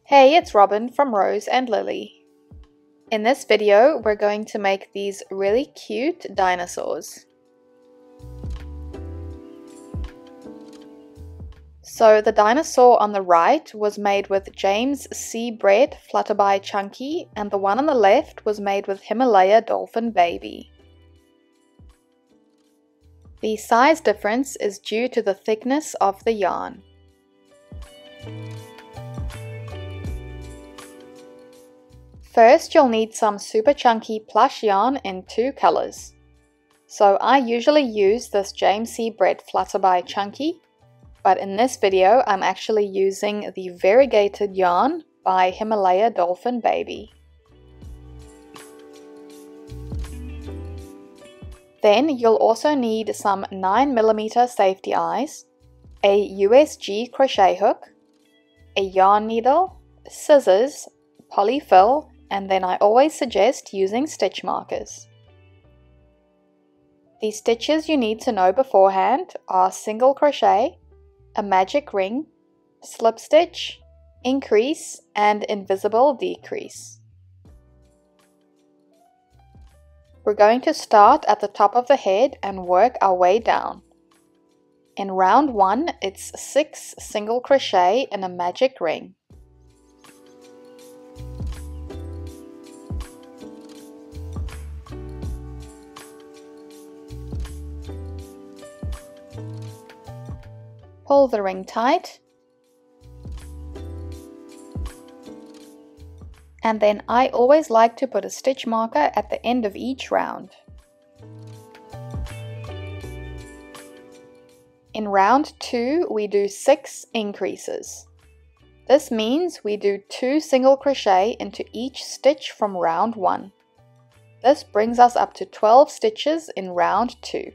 Hey, it's Robin from Rose and Lily. In this video, we're going to make these really cute dinosaurs. So the dinosaur on the right was made with James C. Bred Flutterby Chunky, and the one on the left was made with Himalaya Dolphin Baby. The size difference is due to the thickness of the yarn. First, you'll need some super chunky plush yarn in two colors. So I usually use this James C. Bred Flutterby Chunky, but in this video I'm actually using the variegated yarn by Himalaya Dolphin Baby. Then you'll also need some 9mm safety eyes, a USG crochet hook, a yarn needle, scissors, polyfill, and then I always suggest using stitch markers. The stitches you need to know beforehand are single crochet, a magic ring, slip stitch, increase, and invisible decrease. We're going to start at the top of the head and work our way down. In round 1, it's 6 single crochet and a magic ring. Pull the ring tight, and then I always like to put a stitch marker at the end of each round. In round 2 we do 6 increases. This means we do 2 single crochet into each stitch from round 1. This brings us up to 12 stitches in round 2.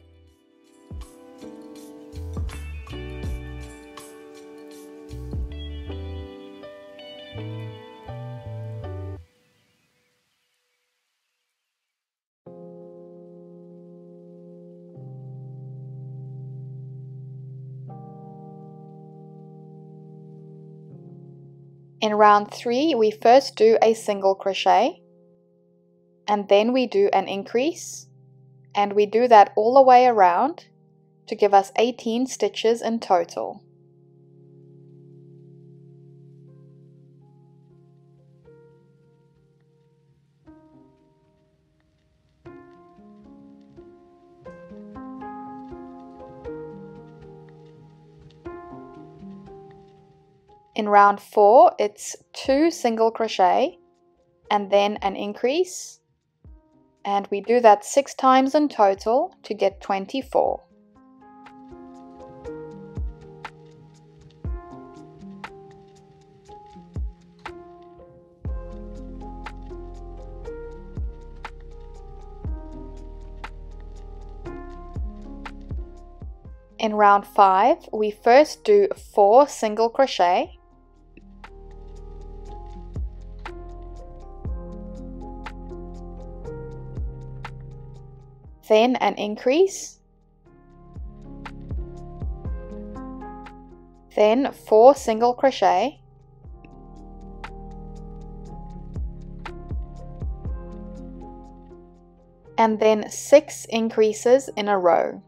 In round 3, we first do a single crochet, and then we do an increase, and we do that all the way around to give us 18 stitches in total. In round 4, it's 2 single crochet and then an increase, and we do that 6 times in total to get 24. In round 5, we first do 4 single crochet, then an increase, then 4 single crochet, and then 6 increases in a row.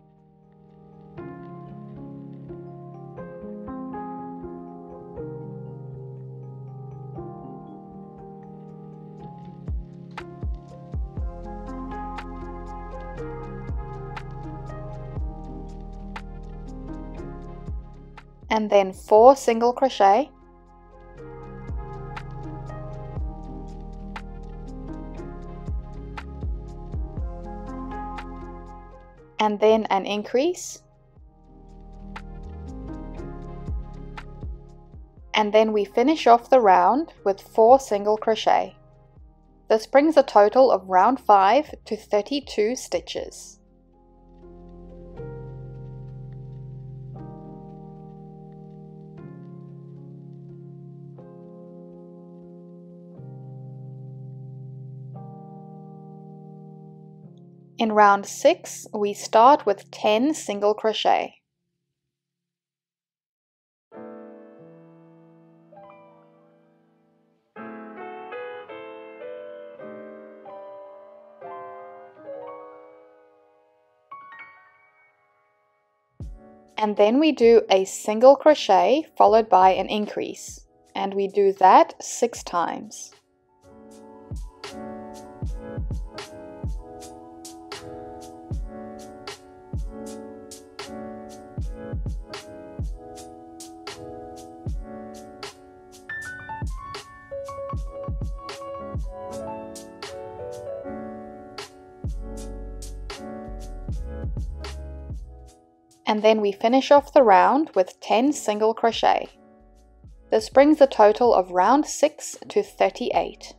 And then 4 single crochet, and then an increase, and then we finish off the round with 4 single crochet. This brings a total of round 5 to 32 stitches. In round 6, we start with 10 single crochet. And then we do a single crochet followed by an increase, and we do that 6 times. And then we finish off the round with 10 single crochet. This brings the total of round 6 to 38.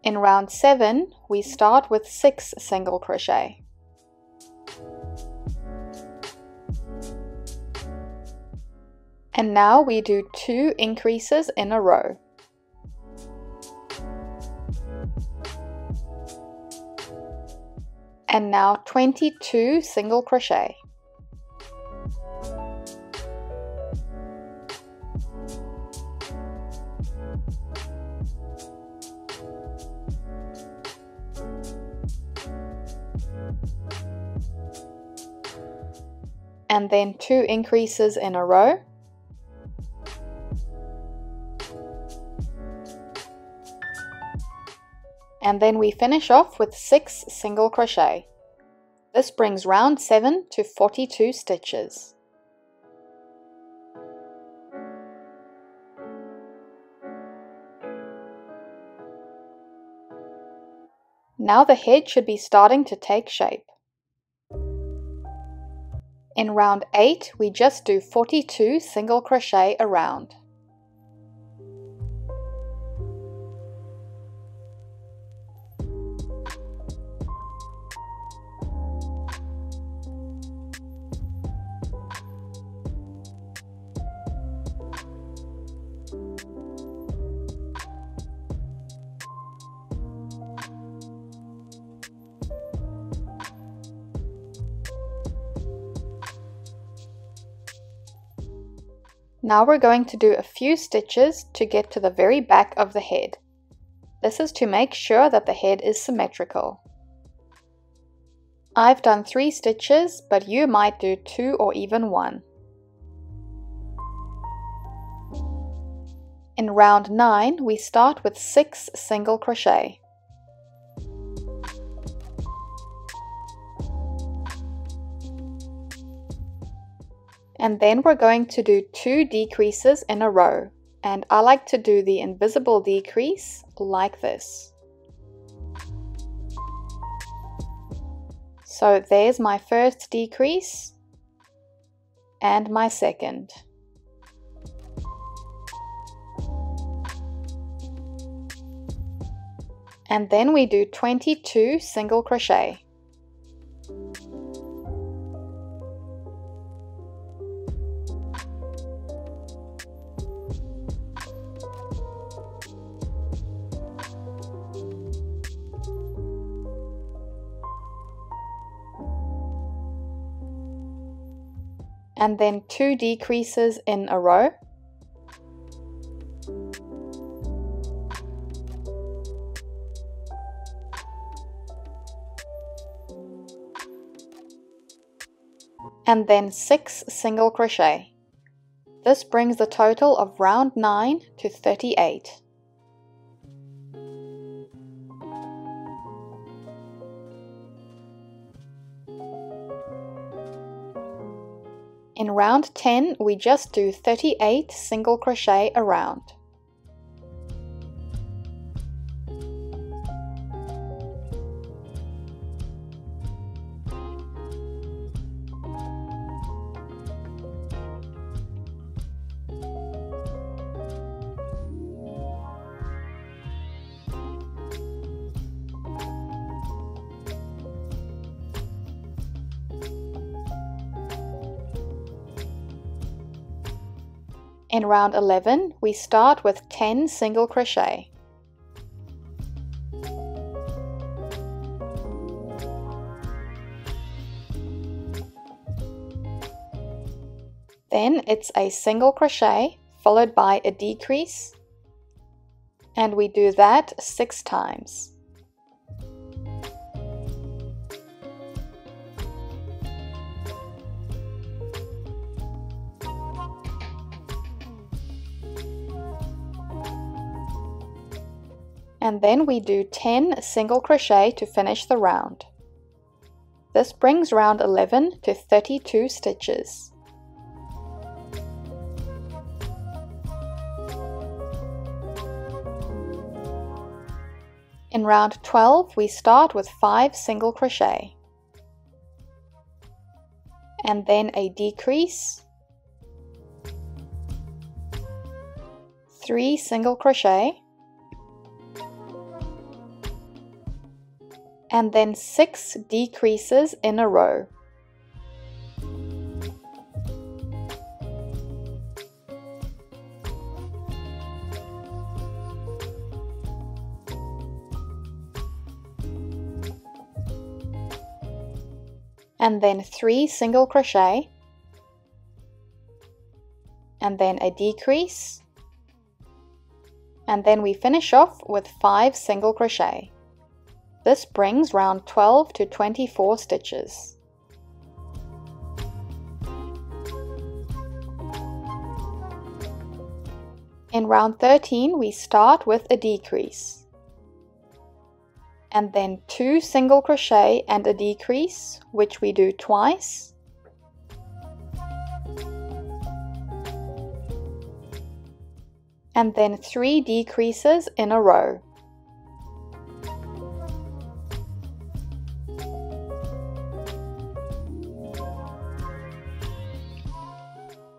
In round 7, we start with 6 single crochet. And now we do 2 increases in a row. And now 22 single crochet. And then 2 increases in a row. And then we finish off with 6 single crochet. This brings round 7 to 42 stitches. Now the head should be starting to take shape. In round 8, we just do 42 single crochet around. Now we're going to do a few stitches to get to the very back of the head. This is to make sure that the head is symmetrical. I've done 3 stitches, but you might do 2 or even 1. In round 9, we start with 6 single crochet. And then we're going to do 2 decreases in a row, and I like to do the invisible decrease like this. So there's my first decrease and my second. And then we do 22 single crochet. And then 2 decreases in a row. And then 6 single crochet. This brings the total of round 9 to 38. In round 10, we just do 38 single crochet around. In round 11, we start with 10 single crochet. Then it's a single crochet followed by a decrease, and we do that 6 times. And then we do 10 single crochet to finish the round. This brings round 11 to 32 stitches. In round 12, we start with 5 single crochet, and then a decrease, 3 single crochet, and then 6 decreases in a row. And then 3 single crochet, and then a decrease, and then we finish off with 5 single crochet. This brings round 12 to 24 stitches. In round 13, we start with a decrease, and then 2 single crochet and a decrease, which we do twice, and then 3 decreases in a row.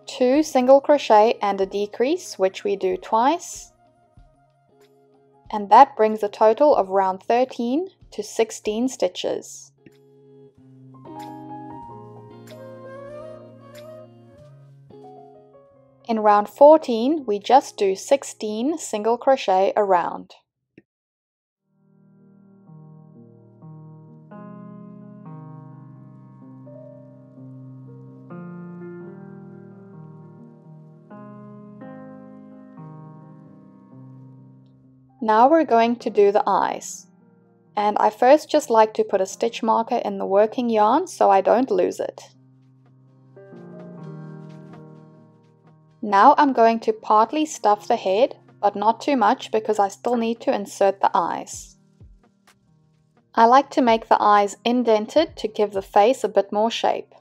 Two single crochet and a decrease, which we do twice, and that brings a total of round 13 to 16 stitches. In round 14, we just do 16 single crochet around. Now we're going to do the eyes, and I first just like to put a stitch marker in the working yarn so I don't lose it. Now I'm going to partly stuff the head, but not too much because I still need to insert the eyes. I like to make the eyes indented to give the face a bit more shape.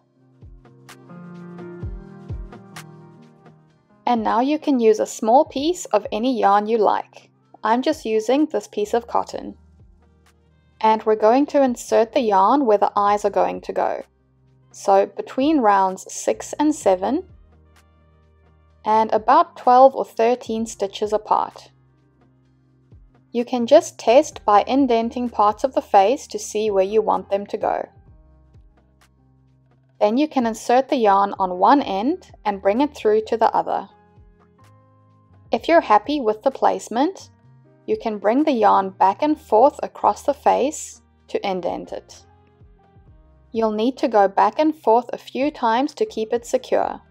And now you can use a small piece of any yarn you like. I'm just using this piece of cotton. And we're going to insert the yarn where the eyes are going to go. So between rounds 6 and 7, and about 12 or 13 stitches apart. You can just test by indenting parts of the face to see where you want them to go. Then you can insert the yarn on one end and bring it through to the other. If you're happy with the placement, you can bring the yarn back and forth across the face to indent it. You'll need to go back and forth a few times to keep it secure.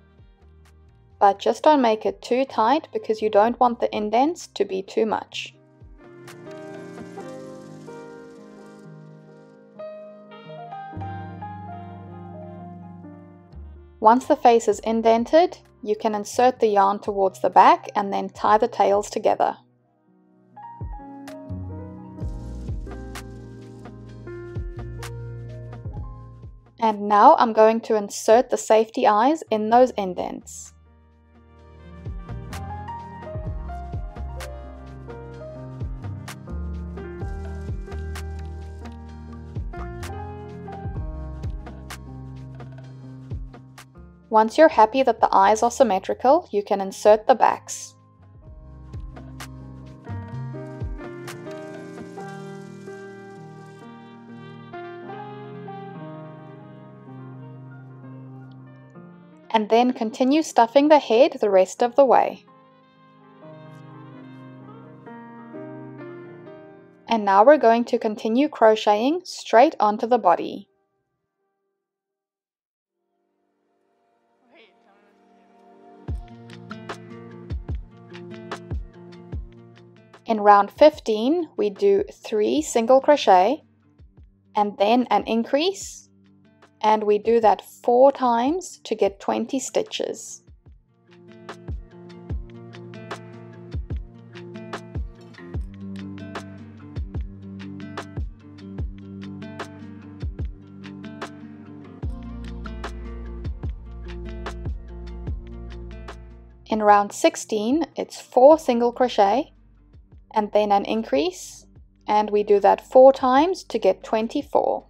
But just don't make it too tight because you don't want the indents to be too much. Once the face is indented, you can insert the yarn towards the back and then tie the tails together. And now I'm going to insert the safety eyes in those indents. Once you're happy that the eyes are symmetrical, you can insert the backs. And then continue stuffing the head the rest of the way. And now we're going to continue crocheting straight onto the body. In round 15, we do 3 single crochet and then an increase, and we do that 4 times to get 20 stitches. In round 16, it's 4 single crochet and then an increase, and we do that 4 times to get 24.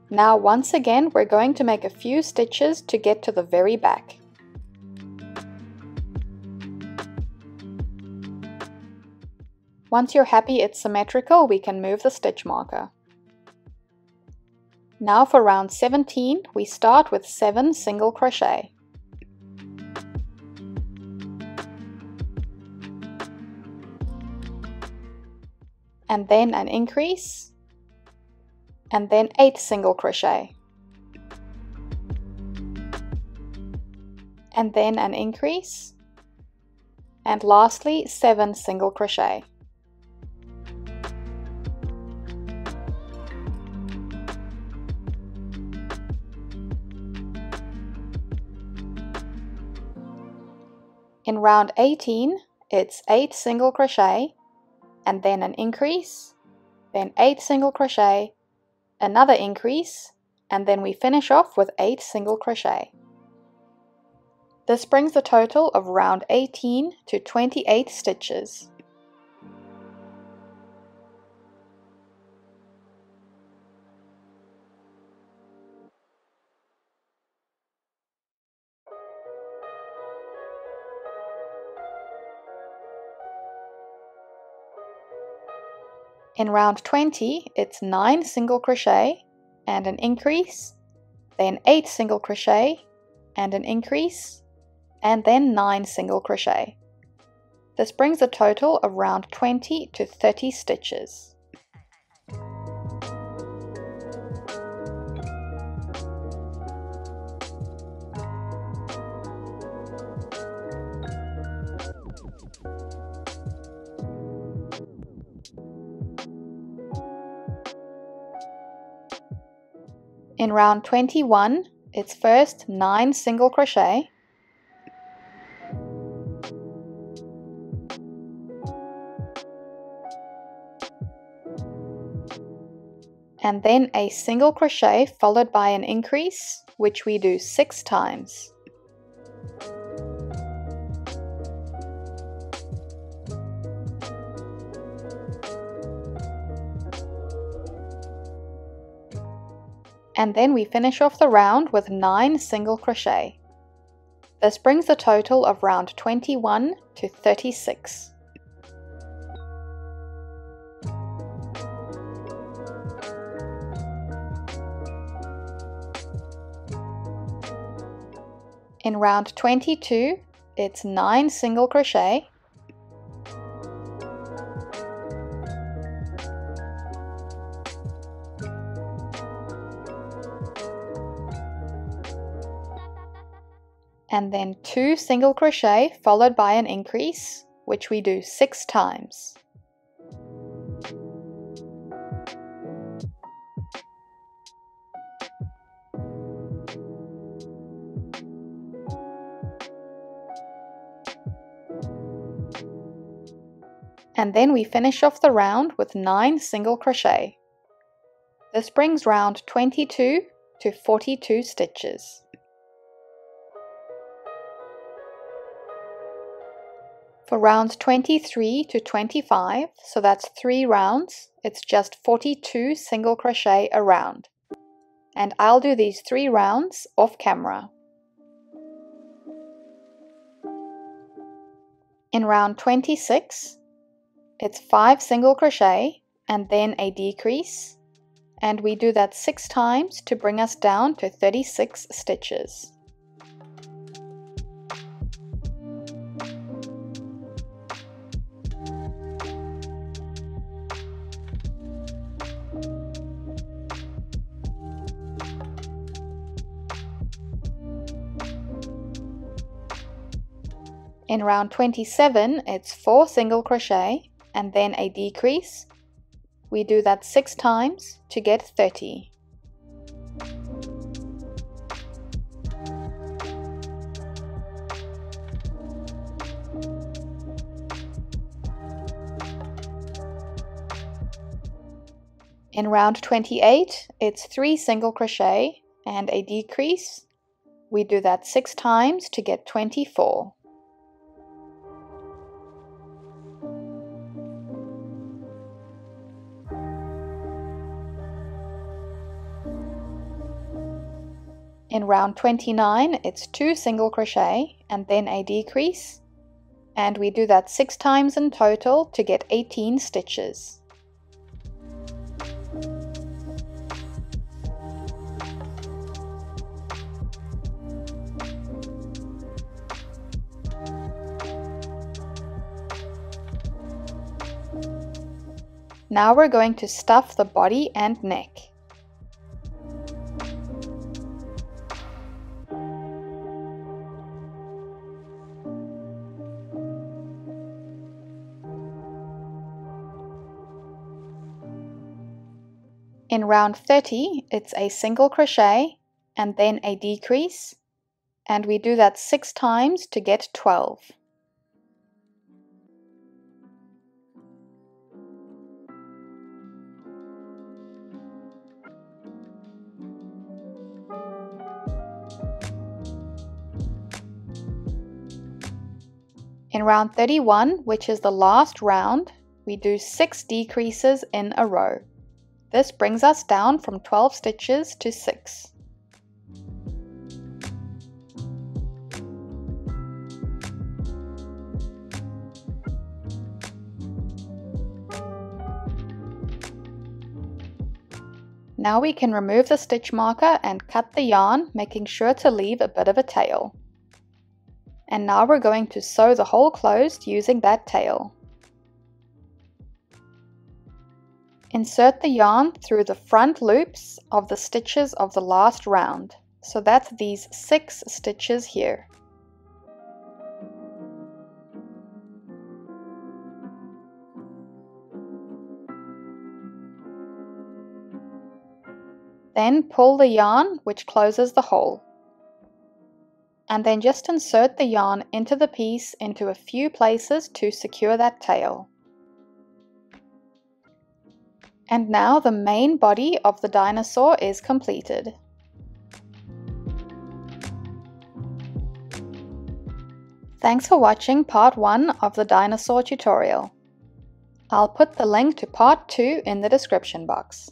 Now once again we're going to make a few stitches to get to the very back. Once you're happy it's symmetrical, we can move the stitch marker. Now for round 17, we start with 7 single crochet. And then an increase, and then 8 single crochet. And then an increase, and lastly 7 single crochet. In round 18, it's 8 single crochet, and then an increase, then 8 single crochet, another increase, and then we finish off with 8 single crochet. This brings the total of round 18 to 28 stitches. In round 20, it's 9 single crochet and an increase, then 8 single crochet and an increase, and then 9 single crochet. This brings a total of round 20 to 30 stitches. In round 21, it's first 9 single crochet, and then a single crochet followed by an increase, which we do 6 times. And then we finish off the round with 9 single crochet. This brings the total of round 21 to 36. In round 22, it's 9 single crochet, and then 2 single crochet followed by an increase, which we do 6 times. And then we finish off the round with 9 single crochet. This brings round 22 to 42 stitches. For rounds 23 to 25, so that's 3 rounds, it's just 42 single crochet a round. And I'll do these 3 rounds off camera. In round 26, it's 5 single crochet and then a decrease, and we do that 6 times to bring us down to 36 stitches. In round 27, it's 4 single crochet and then a decrease. We do that 6 times to get 30. In round 28, it's 3 single crochet and a decrease. We do that 6 times to get 24. In round 29, it's 2 single crochet and then a decrease, and we do that 6 times in total to get 18 stitches. Now we're going to stuff the body and neck. In round 30, it's a single crochet and then a decrease, and we do that 6 times to get 12. In round 31, which is the last round, we do 6 decreases in a row. This brings us down from 12 stitches to 6. Now we can remove the stitch marker and cut the yarn, making sure to leave a bit of a tail. And now we're going to sew the hole closed using that tail. Insert the yarn through the front loops of the stitches of the last round. So that's these 6 stitches here. Then pull the yarn, which closes the hole. And then just insert the yarn into the piece into a few places to secure that tail. And now the main body of the dinosaur is completed. Thanks for watching part 1 of the dinosaur tutorial. I'll put the link to part 2 in the description box.